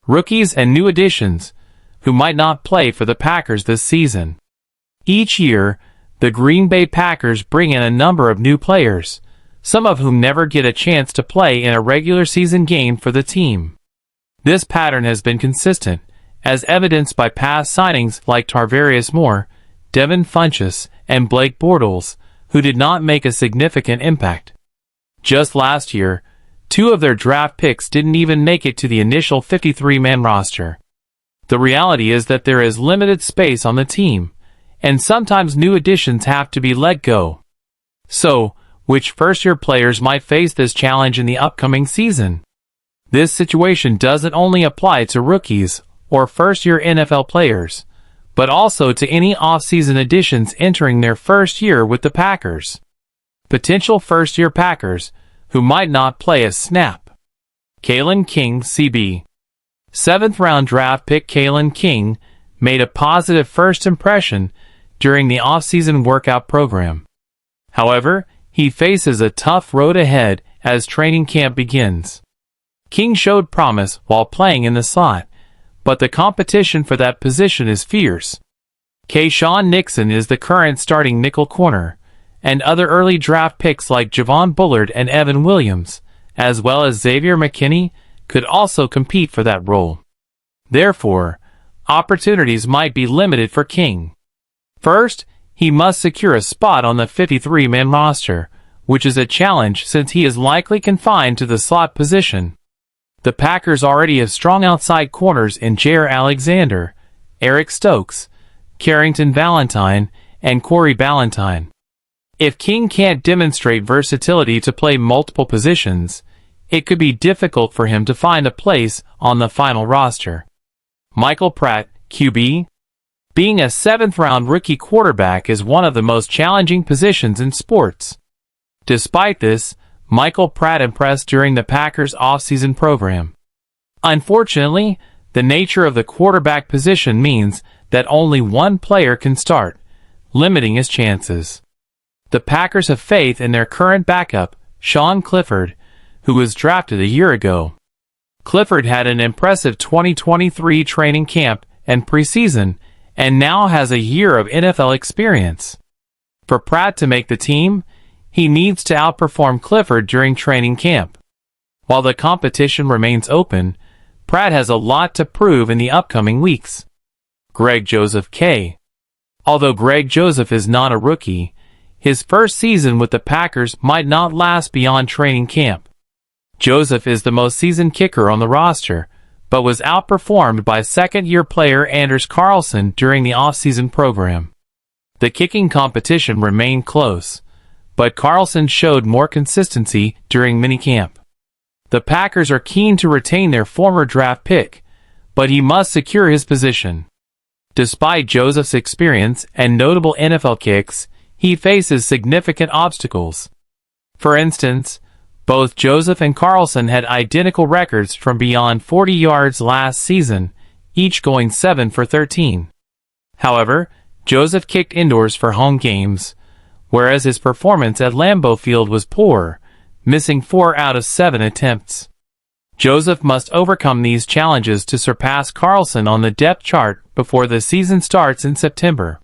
rookies and new additions, who might not play for the Packers this season. Each year, the Green Bay Packers bring in a number of new players, some of whom never get a chance to play in a regular season game for the team. This pattern has been consistent, as evidenced by past signings like Tarvarius Moore, Devin Funchess, and Blake Bortles, who did not make a significant impact. Just last year, 2 of their draft picks didn't even make it to the initial 53-man roster. The reality is that there is limited space on the team, and sometimes new additions have to be let go. So, which first-year players might face this challenge in the upcoming season? This situation doesn't only apply to rookies or first-year NFL players, but also to any off-season additions entering their first year with the Packers. Potential first-year Packers who might not play a snap. Kalen King, CB. 7th-round draft pick Kalen King made a positive first impression during the off-season workout program. However, he faces a tough road ahead as training camp begins. King showed promise while playing in the slot, but the competition for that position is fierce. Keyshawn Nixon is the current starting nickel corner, and other early draft picks like Javon Bullard and Evan Williams, as well as Xavier McKinney, could also compete for that role. Therefore, opportunities might be limited for King. First, he must secure a spot on the 53-man roster, which is a challenge since he is likely confined to the slot position. The Packers already have strong outside corners in Jair Alexander, Eric Stokes, Carrington Valentine, and Corey Ballantyne. If King can't demonstrate versatility to play multiple positions, it could be difficult for him to find a place on the final roster. Michael Pratt, QB. Being a 7th-round rookie quarterback is one of the most challenging positions in sports. Despite this, Michael Pratt impressed during the Packers' off-season program. Unfortunately, the nature of the quarterback position means that only one player can start, limiting his chances. The Packers have faith in their current backup, Sean Clifford, who was drafted a year ago. Clifford had an impressive 2023 training camp and preseason, and now has a year of NFL experience. For Pratt to make the team, he needs to outperform Clifford during training camp. While the competition remains open, Pratt has a lot to prove in the upcoming weeks. Greg Joseph K. Although Greg Joseph is not a rookie, his first season with the Packers might not last beyond training camp. Joseph is the most seasoned kicker on the roster, but was outperformed by second-year player Anders Carlson during the off-season program. The kicking competition remained close, but Carlson showed more consistency during minicamp. The Packers are keen to retain their former draft pick, but he must secure his position. Despite Joseph's experience and notable NFL kicks, he faces significant obstacles. For instance, both Joseph and Carlson had identical records from beyond 40 yards last season, each going 7 for 13. However, Joseph kicked indoors for home games, whereas his performance at Lambeau Field was poor, missing 4 out of 7 attempts. Joseph must overcome these challenges to surpass Carlson on the depth chart before the season starts in September.